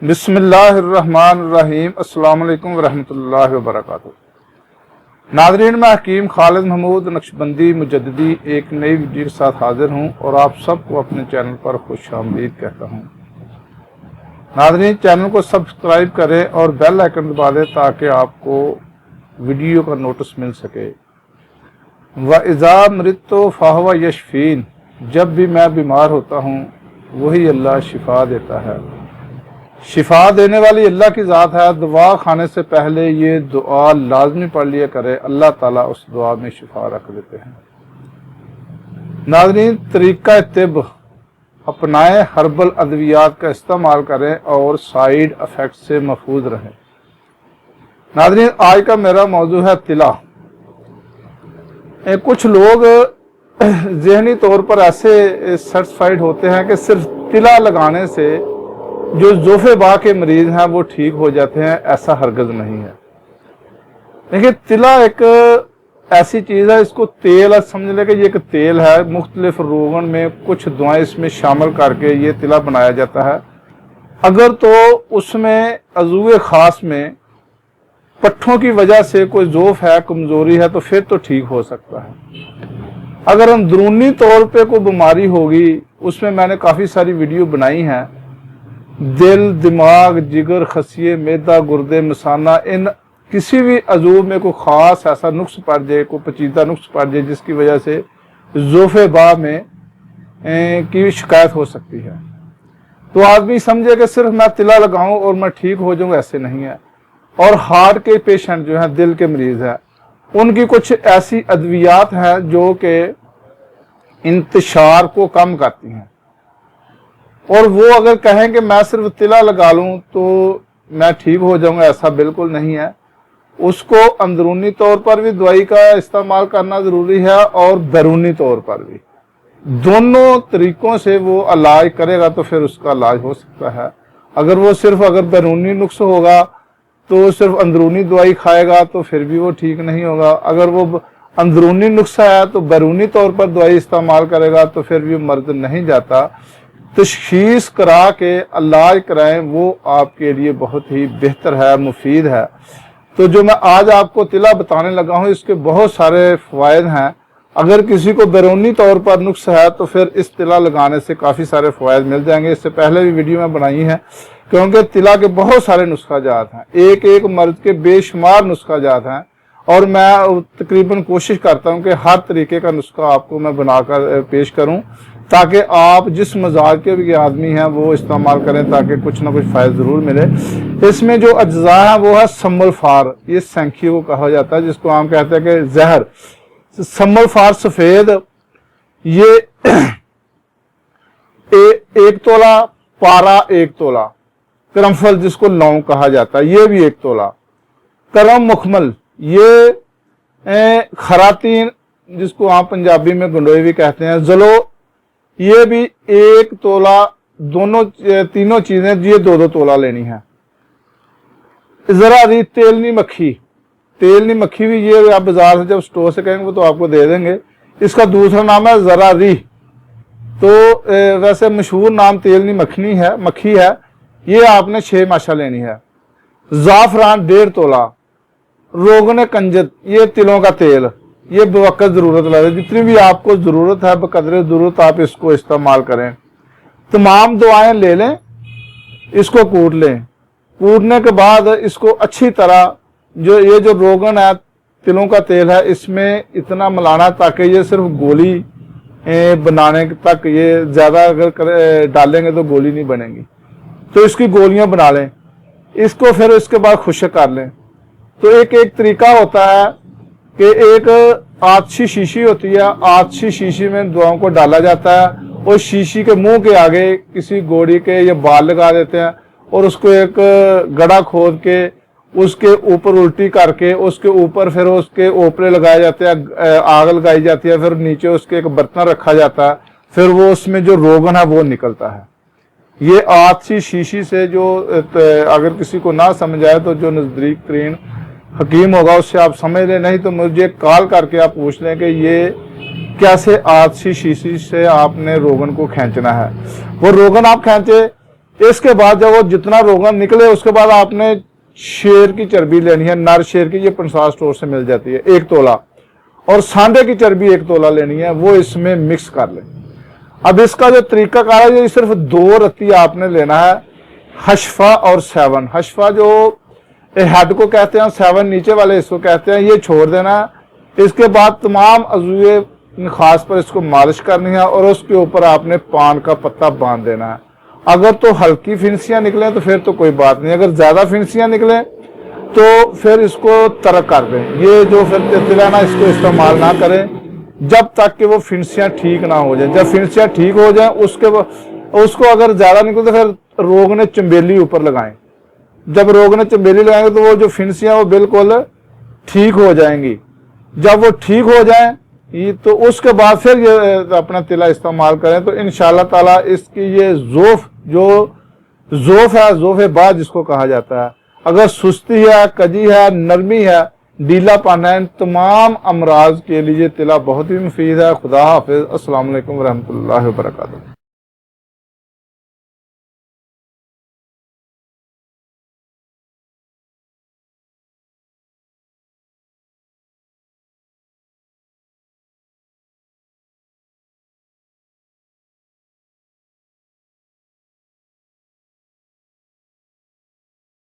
بسم اللہ الرحمن الرحیم۔ السلام علیکم ورحمۃ اللہ وبرکاتہ۔ ناظرین، میں حکیم خالد محمود نقشبندی مجددی ایک نئی ویڈیو کے ساتھ حاضر ہوں اور آپ سب کو اپنے چینل پر خوش آمدید کہتا ہوں۔ ناظرین، چینل کو سبسکرائب کریں اور بیل آئیکن دبا دیں تاکہ آپ کو ویڈیو کا نوٹس مل سکے۔ وَإِذَا مَرِضْتُ فَهُوَ يَشْفِينِ، جب بھی میں بیمار ہوتا ہوں وہی اللہ شفا دیتا ہے۔ شفا دینے والی اللہ کی ذات ہے۔ دعا کھانے سے پہلے یہ دعا لازمی پڑھ لیا کرے، اللہ تعالیٰ اس دعا میں شفا رکھ دیتے ہیں۔ ناظرین، طریقہ طب اپنائیں، ہربل ادویات کا استعمال کریں اور سائیڈ افیکٹ سے محفوظ رہیں۔ ناظرین، آج کا میرا موضوع ہے تلا۔ کچھ لوگ ذہنی طور پر ایسے سیٹسفائیڈ ہوتے ہیں کہ صرف تلا لگانے سے جو ذوف با کے مریض ہیں وہ ٹھیک ہو جاتے ہیں۔ ایسا ہرگز نہیں ہے۔ دیکھیں، تلا ایک ایسی چیز ہے، اس کو تیل سمجھ لے کہ یہ ایک تیل ہے، مختلف روغن میں کچھ دعائیں اس میں شامل کر کے یہ تلا بنایا جاتا ہے۔ اگر تو اس میں عضو خاص میں پٹھوں کی وجہ سے کوئی ذوف ہے، کمزوری ہے، تو پھر تو ٹھیک ہو سکتا ہے۔ اگر اندرونی طور پہ کوئی بیماری ہوگی، اس میں میں نے کافی ساری ویڈیو بنائی ہیں، دل، دماغ، جگر، خصیے، معدہ، گردے، مثانہ، ان کسی بھی عضو میں کوئی خاص ایسا نقص پڑ جائے، کوئی پیچیدہ نقص پڑ جائے جس کی وجہ سے ذوف با میں کی شکایت ہو سکتی ہے، تو آدمی سمجھے کہ صرف میں تلا لگاؤں اور میں ٹھیک ہو جاؤں، ایسے نہیں ہے۔ اور ہارٹ کے پیشنٹ جو ہیں، دل کے مریض ہیں، ان کی کچھ ایسی ادویات ہیں جو کہ انتشار کو کم کرتی ہیں، اور وہ اگر کہیں کہ میں صرف تلا لگا لوں تو میں ٹھیک ہو جاؤں گا، ایسا بالکل نہیں ہے۔ اس کو اندرونی طور پر بھی دوائی کا استعمال کرنا ضروری ہے اور بیرونی طور پر بھی، دونوں طریقوں سے وہ علاج کرے گا تو پھر اس کا علاج ہو سکتا ہے۔ اگر وہ اگر بیرونی نقص ہوگا تو صرف اندرونی دوائی کھائے گا تو پھر بھی وہ ٹھیک نہیں ہوگا۔ اگر وہ اندرونی نقص ہے تو بیرونی طور پر دوائی استعمال کرے گا تو پھر بھی مرض نہیں جاتا۔ تشخیص کرا کے علاج کرائیں، وہ آپ کے لیے بہت ہی بہتر ہے، مفید ہے۔ تو جو میں آج آپ کو تلا بتانے لگا ہوں، اس کے بہت سارے فوائد ہیں۔ اگر کسی کو بیرونی طور پر نقص ہے تو پھر اس تلا لگانے سے کافی سارے فوائد مل جائیں گے۔ اس سے پہلے بھی ویڈیو میں بنائی ہے، کیونکہ تلا کے بہت سارے نسخہ جات ہیں، ایک مرض کے بے شمار نسخہ جات ہیں، اور میں تقریباً کوشش کرتا ہوں کہ ہر طریقے کا نسخہ آپ کو میں بنا کر پیش کروں تاکہ آپ جس مزاج کے بھی آدمی ہیں وہ استعمال کریں، تاکہ کچھ نہ کچھ فائدہ ضرور ملے۔ اس میں جو اجزاء ہیں وہ ہے سمل فار، یہ سینکھی کو کہا جاتا ہے، جس کو ہم کہتے ہیں کہ زہر۔ سمل فار سفید، یہ 1 تولہ، پارا 1 تولہ، کرمفل جس کو لونگ کہا جاتا ہے، یہ بھی 1 تولہ، کرم مکمل، یہ خراتین جس کو آپ پنجابی میں گنڈوئی بھی کہتے ہیں، زلو، یہ بھی 1 تولہ، تینوں چیزیں یہ 2 تولہ لینی ہے۔ ذرا ری تیلنی مکھی بھی، یہ آپ بازار سے جب سٹور سے کہیں گے وہ تو آپ کو دے دیں گے۔ اس کا دوسرا نام ہے ذرا ری، تو ویسے مشہور نام تیلنی مکھی ہے، یہ آپ نے 6 ماشا لینی ہے۔ زعفران 1.5 تولہ، روغن کنجد، یہ تلوں کا تیل، یہ بوقت ضرورت لگے، جتنی بھی آپ کو ضرورت ہے بقدر ضرورت آپ اس کو استعمال کریں۔ تمام دعائیں لے لیں، اس کو کوٹ لیں، کوٹنے کے بعد اس کو اچھی طرح یہ جو روغن ہے، تلوں کا تیل ہے، اس میں اتنا ملانا تاکہ یہ صرف گولی بنانے تک، یہ زیادہ اگر ڈالیں گے تو گولی نہیں بنے گی، تو اس کی گولیاں بنا لیں۔ اس کو پھر اس کے بعد خشک کر لیں۔ تو ایک طریقہ ہوتا ہے کہ ایک آتشی شیشی ہوتی ہے، آتشی شیشی میں دعاؤں کو ڈالا جاتا ہے، اور شیشی کے منہ کے آگے کسی گوڑی کے یہ بال لگا دیتے ہیں، اور اس کو ایک گڑھا کھود کے اس کے اوپر الٹی کر کے اس کے اوپر پھر اس کے اوپرے لگائے جاتے ہیں، آگ لگائی جاتی ہے، پھر نیچے اس کے ایک برتن رکھا جاتا ہے، پھر وہ اس میں جو روغن ہے وہ نکلتا ہے۔ یہ آتشی شیشی سے جو اگر کسی کو نہ سمجھ آئے تو جو نزدیک ترین حکیم ہوگا اس سے آپ سمجھ لیں، نہیں تو مجھے کال کر کے آپ پوچھ لیں کہ یہ کیسے آتشی شیشی سے آپ نے روغن کو کھینچنا ہے۔ وہ روغن آپ کھینچے، اس کے بعد جب وہ جتنا روغن نکلے اس کے بعد آپ نے شیر کی چربی لینی ہے، نر شیر کی، یہ پنسار سٹور سے مل جاتی ہے 1 تولہ، اور سانڈے کی چربی 1 تولہ لینی ہے، وہ اس میں مکس کر لیں۔ اب اس کا جو طریقہ کار ہے، یہ صرف 2 رتی آپ نے لینا ہے، حشفہ اور 7۔ حشفہ جو ہیڈ کو کہتے ہیں، 7 نیچے والے اس کو کہتے ہیں، یہ چھوڑ دینا ہے۔ اس کے بعد تمام عضوے خاص پر اس کو مالش کرنی ہے، اور اس کے اوپر آپ نے پان کا پتا باندھ دینا ہے۔ اگر تو ہلکی فنسیاں نکلیں تو پھر تو کوئی بات نہیں، اگر زیادہ فنسیاں نکلیں تو پھر اس کو ترک کر دیں۔ یہ جو پھر تلا نا، اس کو استعمال نہ کریں جب تک کہ وہ فنسیاں ٹھیک نہ ہو جائیں۔ جب فنسیاں ٹھیک ہو جائیں اس کو اگر زیادہ نکلے تو پھر روغن چنبیلی اوپر لگائیں۔ جب روغن چنبیلی لگائیں گے تو وہ جو فنسیاں وہ بالکل ٹھیک ہو جائیں گی۔ جب وہ ٹھیک ہو جائیں تو اس کے بعد پھر یہ اپنا تلا استعمال کریں، تو انشاءاللہ تعالیٰ اس کی یہ ذوف ہے، ذوف بعد جس کو کہا جاتا ہے، اگر سستی ہے، کجی ہے، نرمی ہے، ڈھیلا پن ہے، ان تمام امراض کے لیے تلا بہت ہی مفید ہے۔ خدا حافظ، السلام علیکم ورحمۃ اللہ وبرکاتہ۔